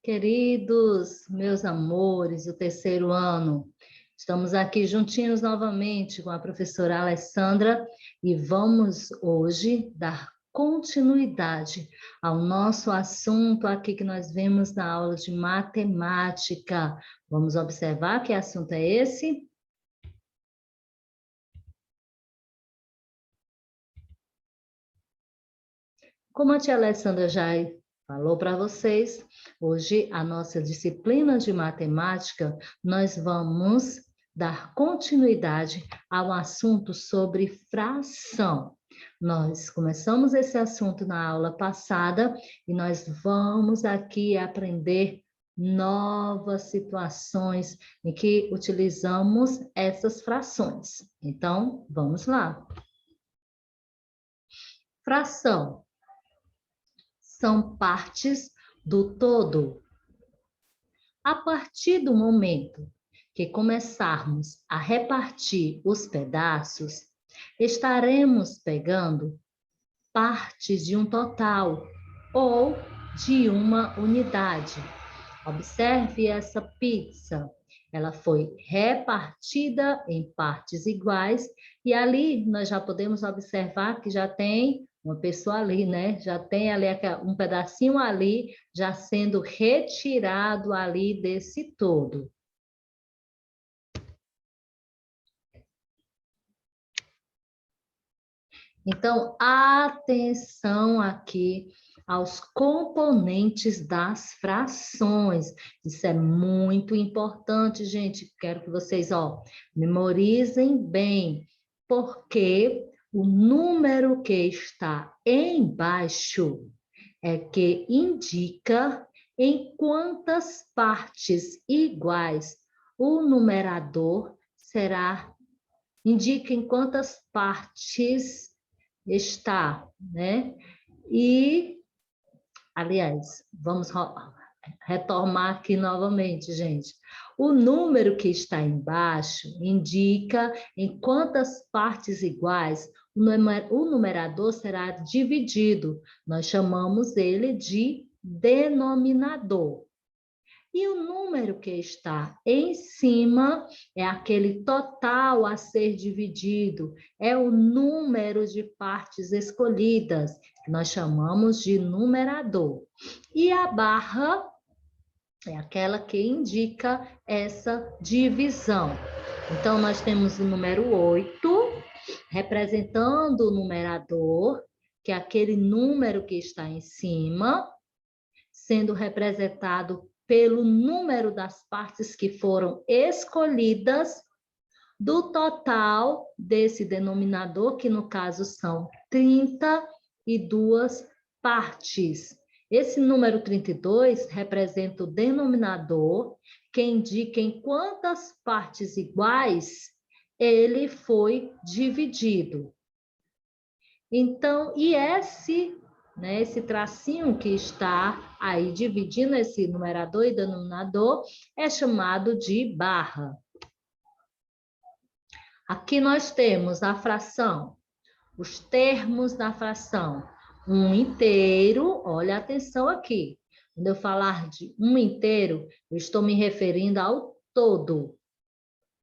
Queridos, meus amores, o terceiro ano, estamos aqui juntinhos novamente com a professora Alessandra e vamos hoje dar continuidade ao nosso assunto aqui que nós vemos na aula de matemática. Vamos observar que assunto é esse? Como a tia Alessandra já falou para vocês, hoje a nossa disciplina de matemática, nós vamos dar continuidade ao assunto sobre fração. Nós começamos esse assunto na aula passada e nós vamos aqui aprender novas situações em que utilizamos essas frações. Então, vamos lá. Fração são partes do todo. A partir do momento que começarmos a repartir os pedaços, estaremos pegando partes de um total ou de uma unidade. Observe essa pizza. Ela foi repartida em partes iguais e ali nós já podemos observar que já tem uma pessoa ali, né? Já tem ali um pedacinho ali já sendo retirado ali desse todo. Então, atenção aqui aos componentes das frações. Isso é muito importante, gente. Quero que vocês, memorizem bem, porque o número que está embaixo é que indica em quantas partes iguais o numerador será, indica em quantas partes está, né? E, aliás, vamos retomar aqui novamente, gente. O número que está embaixo indica em quantas partes iguais o numerador será dividido. Nós chamamos ele de denominador. E o número que está em cima é aquele total a ser dividido, é o número de partes escolhidas, que nós chamamos de numerador. E a barra é aquela que indica essa divisão. Então, nós temos o número 8, representando o numerador, que é aquele número que está em cima, sendo representado pelo número das partes que foram escolhidas do total desse denominador, que no caso são 32 partes. Esse número 32 representa o denominador, que indica em quantas partes iguais ele foi dividido. Então, e esse tracinho que está aí dividindo esse numerador e denominador é chamado de barra. Aqui nós temos a fração, os termos da fração. Um inteiro, olha atenção aqui. Quando eu falar de um inteiro, eu estou me referindo ao todo,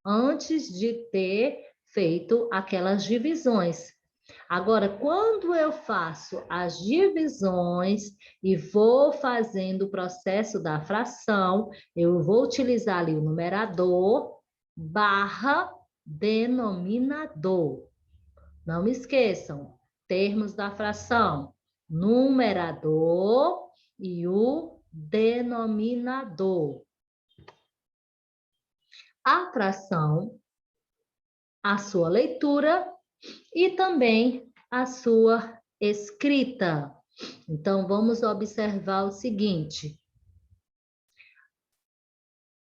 antes de ter feito aquelas divisões. Agora, quando eu faço as divisões e vou fazendo o processo da fração, eu vou utilizar ali o numerador barra denominador. Não me esqueçam, termos da fração, numerador e o denominador. A fração, a sua leitura e também a sua escrita. Então, vamos observar o seguinte.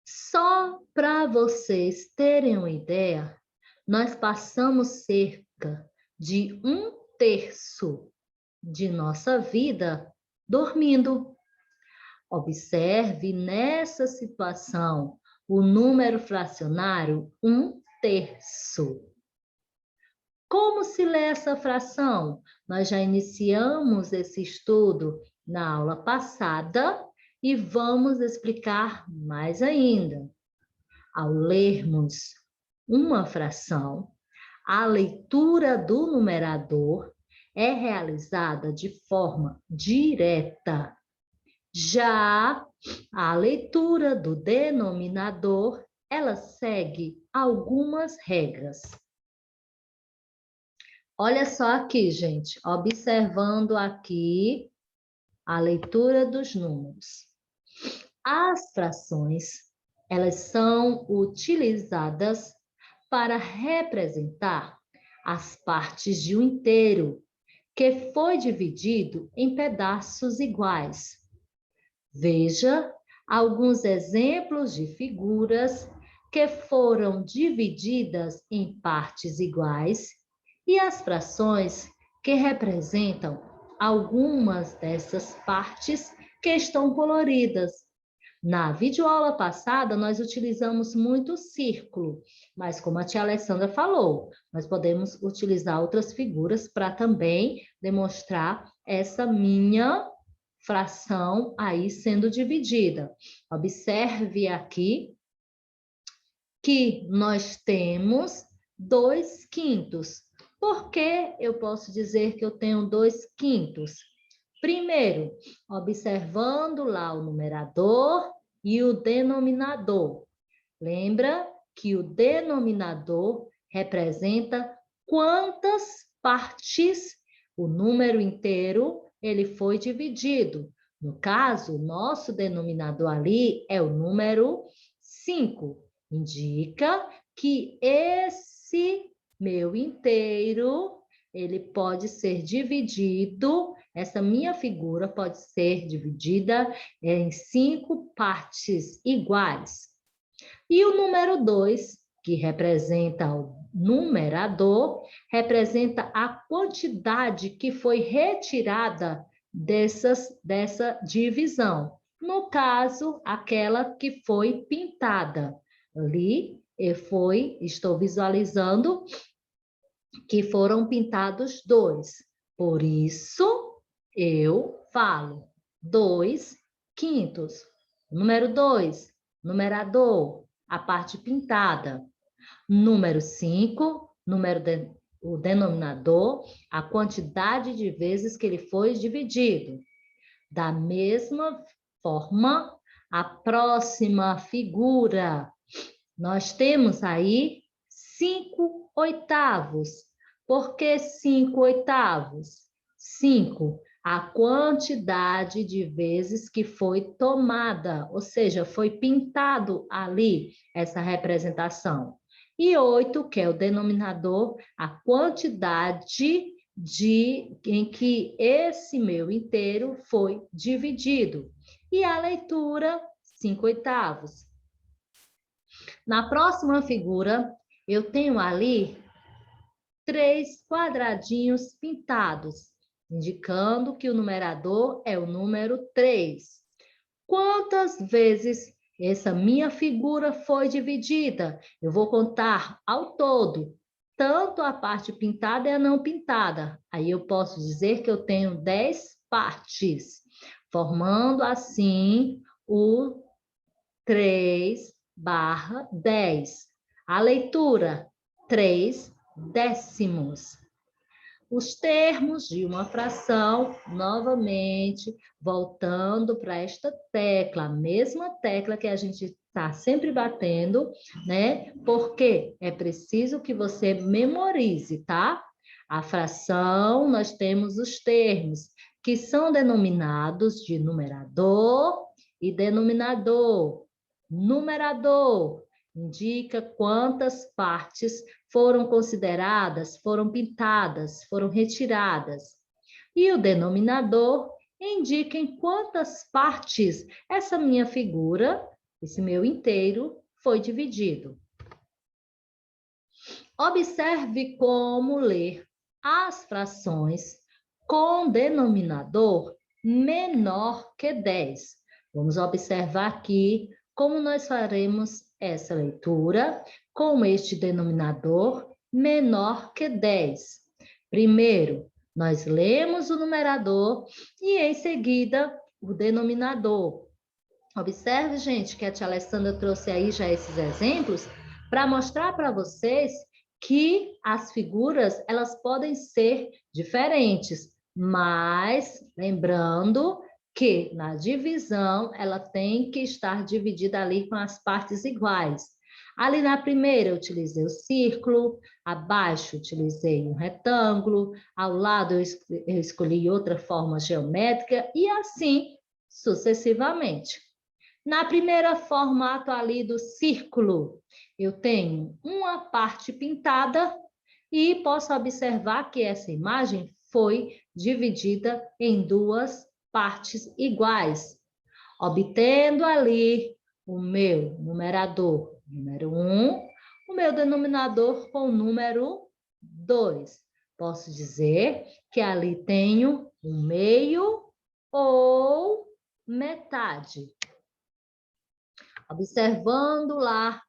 Só para vocês terem uma ideia, nós passamos cerca de 1/3 de nossa vida dormindo. Observe nessa situação o número fracionário 1/3. Como se lê essa fração? Nós já iniciamos esse estudo na aula passada E vamos explicar mais ainda. Ao lermos uma fração, a leitura do numerador é realizada de forma direta. Já a leitura do denominador, ela segue algumas regras. Olha só aqui, gente, observando aqui a leitura dos números. As frações, elas são utilizadas para representar as partes de um inteiro que foi dividido em pedaços iguais. Veja alguns exemplos de figuras que foram divididas em partes iguais e as frações que representam algumas dessas partes que estão coloridas. Na videoaula passada, nós utilizamos muito o círculo, mas como a tia Alessandra falou, nós podemos utilizar outras figuras para também demonstrar essa minha fração aí sendo dividida. Observe aqui que nós temos 2/5. Por que eu posso dizer que eu tenho 2/5? Primeiro, observando lá o numerador e o denominador. Lembra que o denominador representa quantas partes o número inteiro ele foi dividido. No caso, o nosso denominador ali é o número 5. Indica que esse meu inteiro, ele pode ser dividido, essa minha figura pode ser dividida em 5 partes iguais. E o número 2, que representa o numerador, representa a quantidade que foi retirada dessa divisão. No caso, aquela que foi pintada. Ali, estou visualizando que foram pintados 2. Por isso, eu falo 2/5. Número 2, numerador, a parte pintada. Número 5, o denominador, a quantidade de vezes que ele foi dividido. Da mesma forma, a próxima figura, nós temos aí 5/8. Por que 5/8? 5, a quantidade de vezes que foi tomada, ou seja, foi pintado ali essa representação. E 8, que é o denominador, a quantidade em que esse meu inteiro foi dividido. E a leitura, 5/8. Na próxima figura, eu tenho ali 3 quadradinhos pintados, indicando que o numerador é o número 3. Quantas vezes essa minha figura foi dividida? Eu vou contar ao todo, tanto a parte pintada e a não pintada. Aí eu posso dizer que eu tenho 10 partes, formando assim o 3/10. A leitura, 3/10. Os termos de uma fração, novamente, voltando para esta tecla, a mesma tecla que a gente está sempre batendo, né? Porque é preciso que você memorize, tá? A fração, nós temos os termos, que são denominados de numerador e denominador. Numerador indica quantas partes foram consideradas, foram pintadas, foram retiradas. E o denominador indica em quantas partes essa minha figura, esse meu inteiro, foi dividido. Observe como ler as frações com denominador menor que 10. Vamos observar aqui como nós faremos essa leitura com este denominador menor que 10. Primeiro, nós lemos o numerador e, em seguida, o denominador. Observe, gente, que a tia Alessandra trouxe aí já esses exemplos para mostrar para vocês que as figuras, elas podem ser diferentes, mas lembrando que na divisão ela tem que estar dividida ali com as partes iguais. Ali na primeira eu utilizei o círculo, abaixo utilizei um retângulo, ao lado eu escolhi outra forma geométrica e assim sucessivamente. Na primeira formato ali do círculo, eu tenho uma parte pintada e posso observar que essa imagem foi dividida em duas partes iguais, obtendo ali o meu numerador número 1, o meu denominador com o número 2. Posso dizer que ali tenho um meio ou metade. Observando lá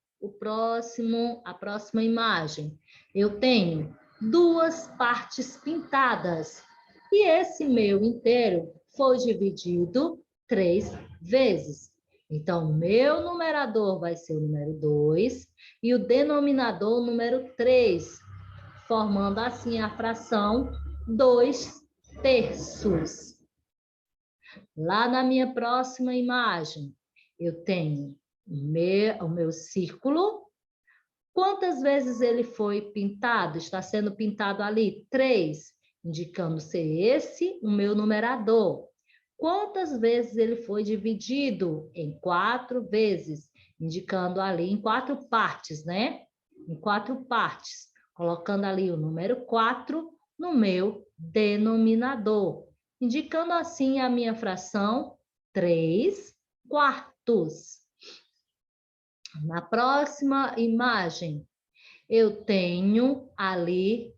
a próxima imagem, eu tenho duas partes pintadas e esse meu inteiro foi dividido 3 vezes. Então, o meu numerador vai ser o número 2 e o denominador o número 3, formando assim a fração 2/3. Lá na minha próxima imagem, eu tenho o meu círculo. Quantas vezes ele foi pintado? Está sendo pintado ali 3, indicando ser esse o meu numerador. Quantas vezes ele foi dividido? Em 4 vezes, indicando ali em 4 partes, né? Em 4 partes, colocando ali o número 4 no meu denominador, indicando assim a minha fração 3/4. Na próxima imagem, eu tenho ali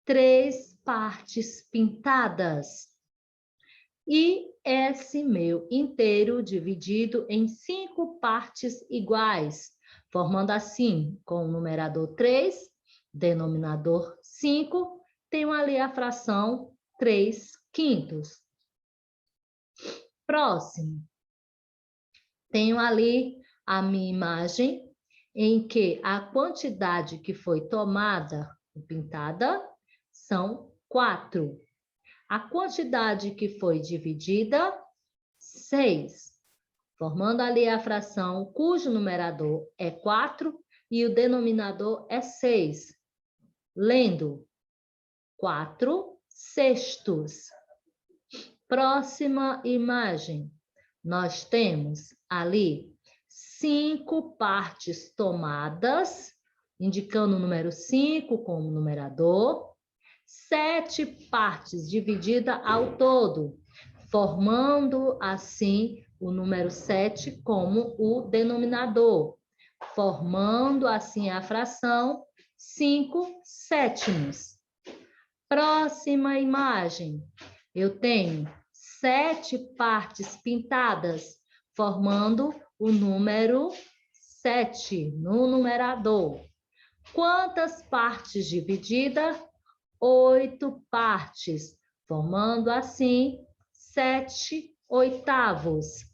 3 partes pintadas. E esse meu inteiro dividido em 5 partes iguais, formando assim, com o numerador 3, denominador 5, tenho ali a fração 3/5. Próximo, tenho ali a minha imagem em que a quantidade que foi tomada e pintada são 4. A quantidade que foi dividida, 6. Formando ali a fração cujo numerador é 4 e o denominador é 6. Lendo, 4/6. Próxima imagem. Nós temos ali 5 partes tomadas, indicando o número 5 como numerador, 7 partes divididas ao todo, formando assim o número 7 como o denominador, formando assim a fração 5/7. Próxima imagem, eu tenho 7 partes pintadas, formando o número 7 no numerador. Quantas partes divididas? 8 partes, formando assim 7/8.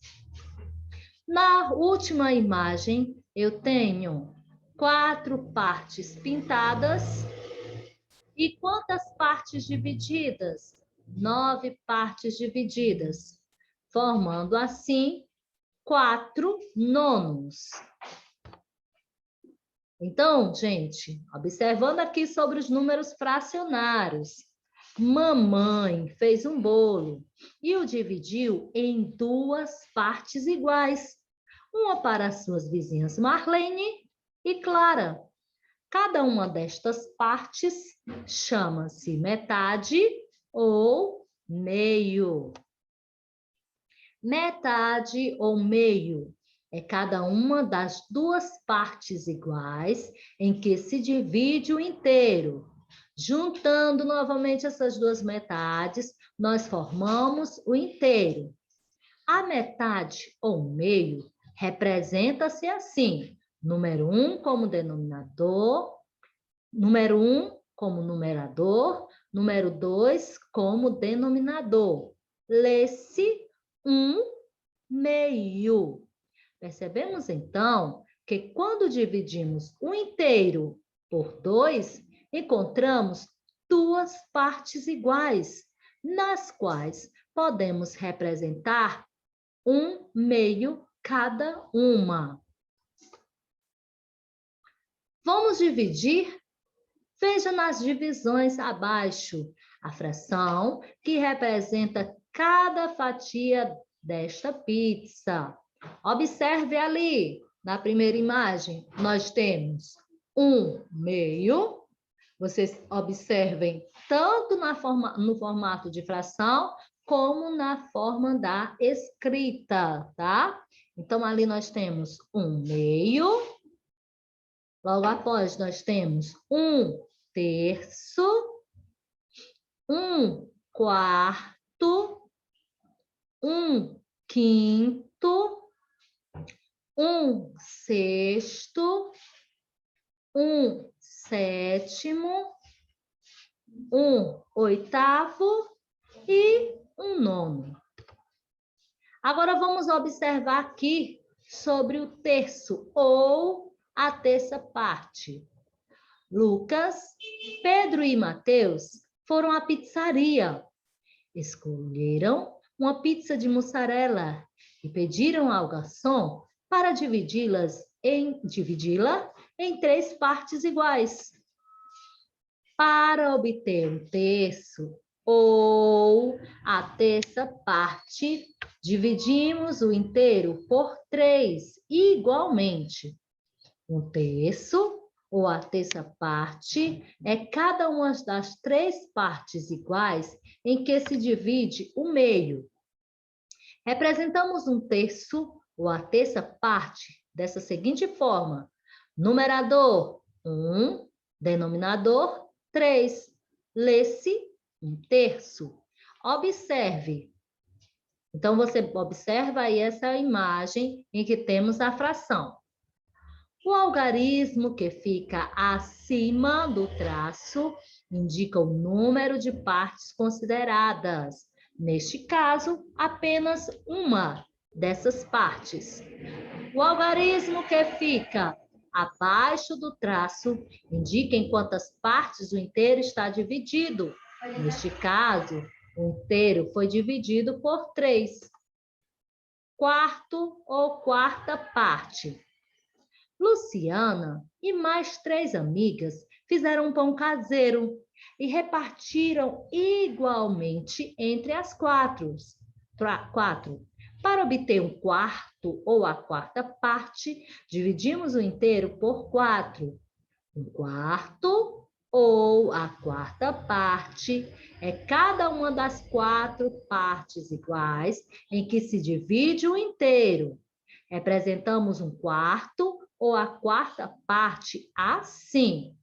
Na última imagem, eu tenho 4 partes pintadas. E quantas partes divididas? 9 partes divididas, formando assim 4/9. Então, gente, observando aqui sobre os números fracionários, mamãe fez um bolo e o dividiu em 2 partes iguais, uma para suas vizinhas Marlene e Clara. Cada uma destas partes chama-se metade ou meio. Metade ou meio é cada uma das 2 partes iguais em que se divide o inteiro. Juntando novamente essas 2 metades, nós formamos o inteiro. A metade ou meio representa-se assim: número 1 como denominador, número 1 como numerador, número 2 como denominador. Lê-se 1/2. Percebemos, então, que quando dividimos o inteiro por 2, encontramos duas partes iguais, nas quais podemos representar 1/2 cada uma. Vamos dividir? Veja nas divisões abaixo a fração que representa cada fatia desta pizza. Observe ali, na primeira imagem, nós temos 1/2. Vocês observem tanto no formato de fração, como na forma da escrita, tá? Então, ali nós temos 1/2. Logo após, nós temos 1/3, 1/4, 1/5, 1/6, 1/7, 1/8 e 1/9. Agora vamos observar aqui sobre o terço ou a terça parte. Lucas, Pedro e Mateus foram à pizzaria. Escolheram uma pizza de mussarela e pediram ao garçom para dividi-la em 3 partes iguais. Para obter um terço ou a terça parte, dividimos o inteiro por 3 igualmente. Um terço ou a terça parte é cada uma das 3 partes iguais em que se divide o meio. Representamos um terço ou a terça parte dessa seguinte forma: numerador 1, denominador 3. Lê-se um terço. Observe. Então, você observa aí essa imagem em que temos a fração. O algarismo que fica acima do traço indica o número de partes consideradas. Neste caso, apenas uma dessas partes. O algarismo que fica abaixo do traço indica em quantas partes o inteiro está dividido. Neste caso, o inteiro foi dividido por 3. Quarto ou quarta parte. Luciana e mais 3 amigas fizeram um pão caseiro e repartiram igualmente entre as 4. Para obter um quarto ou a quarta parte, dividimos o inteiro por 4. Um quarto ou a quarta parte é cada uma das 4 partes iguais em que se divide o inteiro. Representamos um quarto ou a quarta parte assim.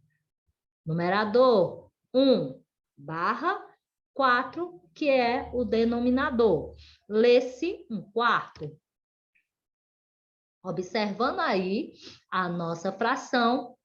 Numerador 1/4, que é o denominador. Lê-se um quarto. Observando aí a nossa fração,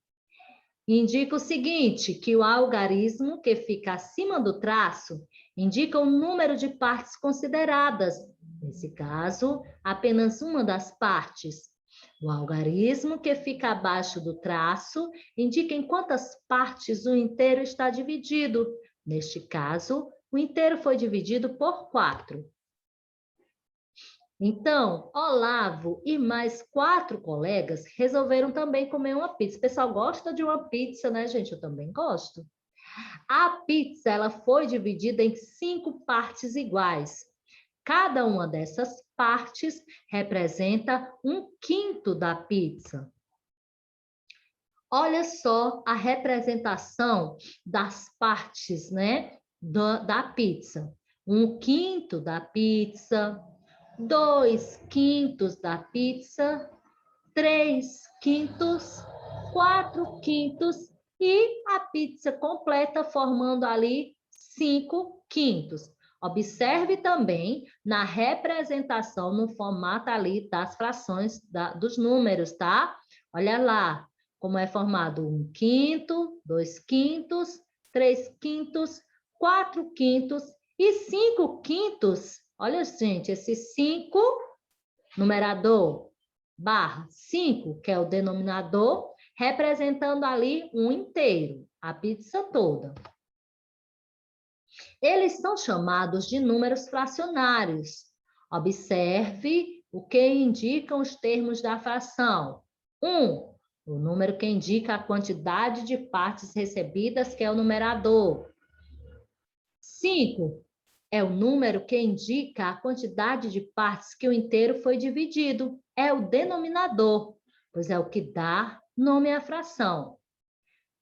indica o seguinte, que o algarismo que fica acima do traço indica o número de partes consideradas. Nesse caso, apenas uma das partes. O algarismo que fica abaixo do traço indica em quantas partes o inteiro está dividido. Neste caso, o inteiro foi dividido por 4. Então, Olavo e mais 4 colegas resolveram também comer uma pizza. O pessoal gosta de uma pizza, né, gente? Eu também gosto. A pizza, ela foi dividida em 5 partes iguais. Cada uma dessas partes representa 1/5 da pizza. Olha só a representação das partes, né, da pizza. 1/5 da pizza, 2/5 da pizza, 3/5, 4/5 e a pizza completa formando ali 5/5. Observe também na representação no formato ali das frações dos números, tá? Olha lá como é formado 1/5, 2/5, 3/5, 4/5 e 5/5. Olha, gente, esse 5, numerador barra 5, que é o denominador, representando ali um inteiro, a pizza toda. Eles são chamados de números fracionários. Observe o que indicam os termos da fração. 1, o número que indica a quantidade de partes recebidas, que é o numerador. 5 é o número que indica a quantidade de partes que o inteiro foi dividido. É o denominador, pois é o que dá nome à fração.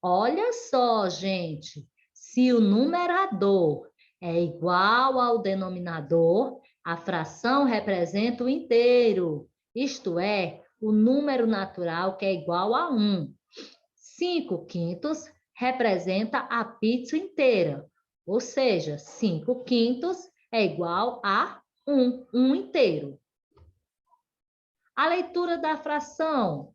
Olha só, gente, se o numerador é igual ao denominador, a fração representa o inteiro, isto é, o número natural que é igual a 1. 5/5 representa a pizza inteira, ou seja, 5/5 é igual a 1 inteiro. A leitura da fração.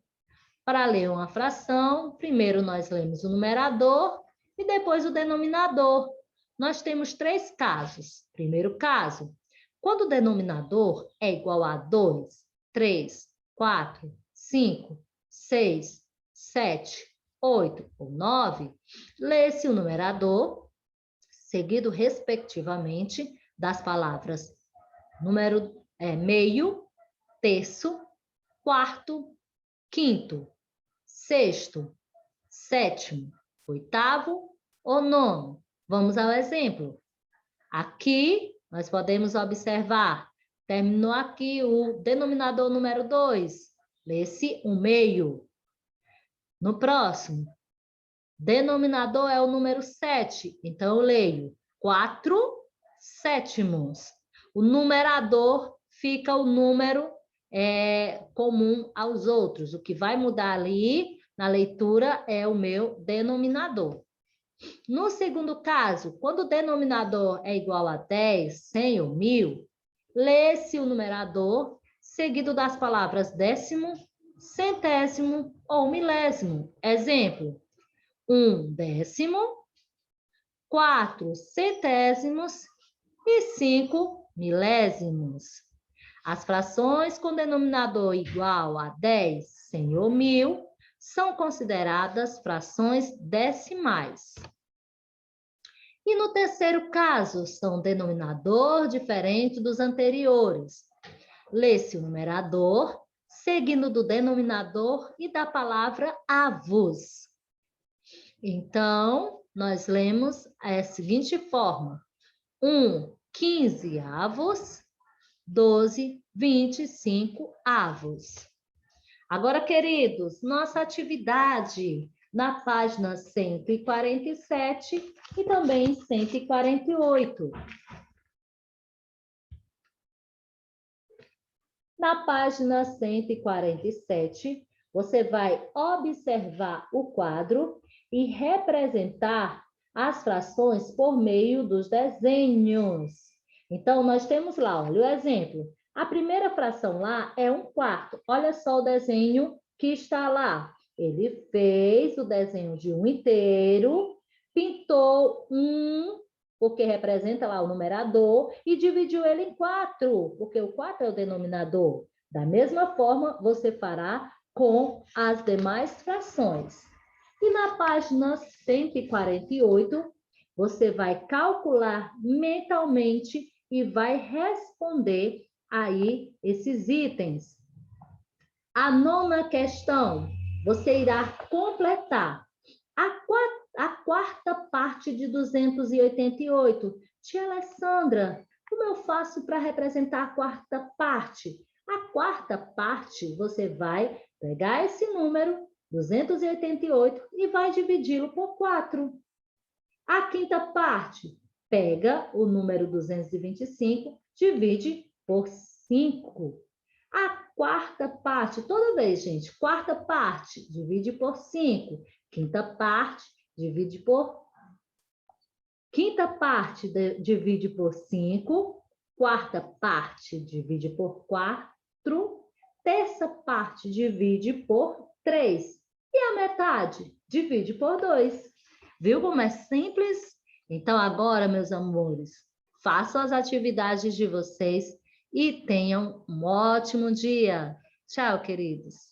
Para ler uma fração, primeiro nós lemos o numerador e depois o denominador. Nós temos 3 casos. Primeiro caso, quando o denominador é igual a 2, 3, 4, 5, 6, 7, 8 ou 9, lê-se o numerador, seguido respectivamente das palavras meio, terço, quarto, quinto, sexto, sétimo, oitavo ou nono. Vamos ao exemplo. Aqui, nós podemos observar, terminou aqui o denominador número 2, lê-se o meio. No próximo, denominador é o número 7, então eu leio 4/7. O numerador fica o número comum aos outros. O que vai mudar ali na leitura é o meu denominador. No segundo caso, quando o denominador é igual a 10, 100 ou 1000, lê-se o numerador seguido das palavras décimo, centésimo ou milésimo. Exemplo, 1/10, 4/100 e 5/1000. As frações com denominador igual a 10, 100 ou 1000 são consideradas frações decimais. E no terceiro caso, são denominador diferente dos anteriores. Lê-se o numerador, seguindo do denominador e da palavra avos. Então, nós lemos a seguinte forma: 1/15, 12/25. Agora, queridos, nossa atividade na página 147 e também 148. Na página 147, você vai observar o quadro e representar as frações por meio dos desenhos. Então, nós temos lá, olha o exemplo. A primeira fração lá é 1/4. Olha só o desenho que está lá. Ele fez o desenho de um inteiro, pintou porque representa lá o numerador, e dividiu ele em 4, porque o 4 é o denominador. Da mesma forma, você fará com as demais frações. E na página 148, você vai calcular mentalmente e vai responder aí esses itens. A nona questão, você irá completar a quarta parte de 288. Tia Alessandra, como eu faço para representar a quarta parte? A quarta parte, você vai pegar esse número, 288, e vai dividi-lo por 4. A quinta parte, pega o número 225, divide por 5. A quarta parte, toda vez, gente, quarta parte, divide por 5. Quinta parte, divide por... Quinta parte, divide por 5. Quarta parte, divide por 4. Terça parte, divide por 3. E a metade, divide por 2. Viu como é simples? Então, agora, meus amores, façam as atividades de vocês e tenham um ótimo dia. Tchau, queridos.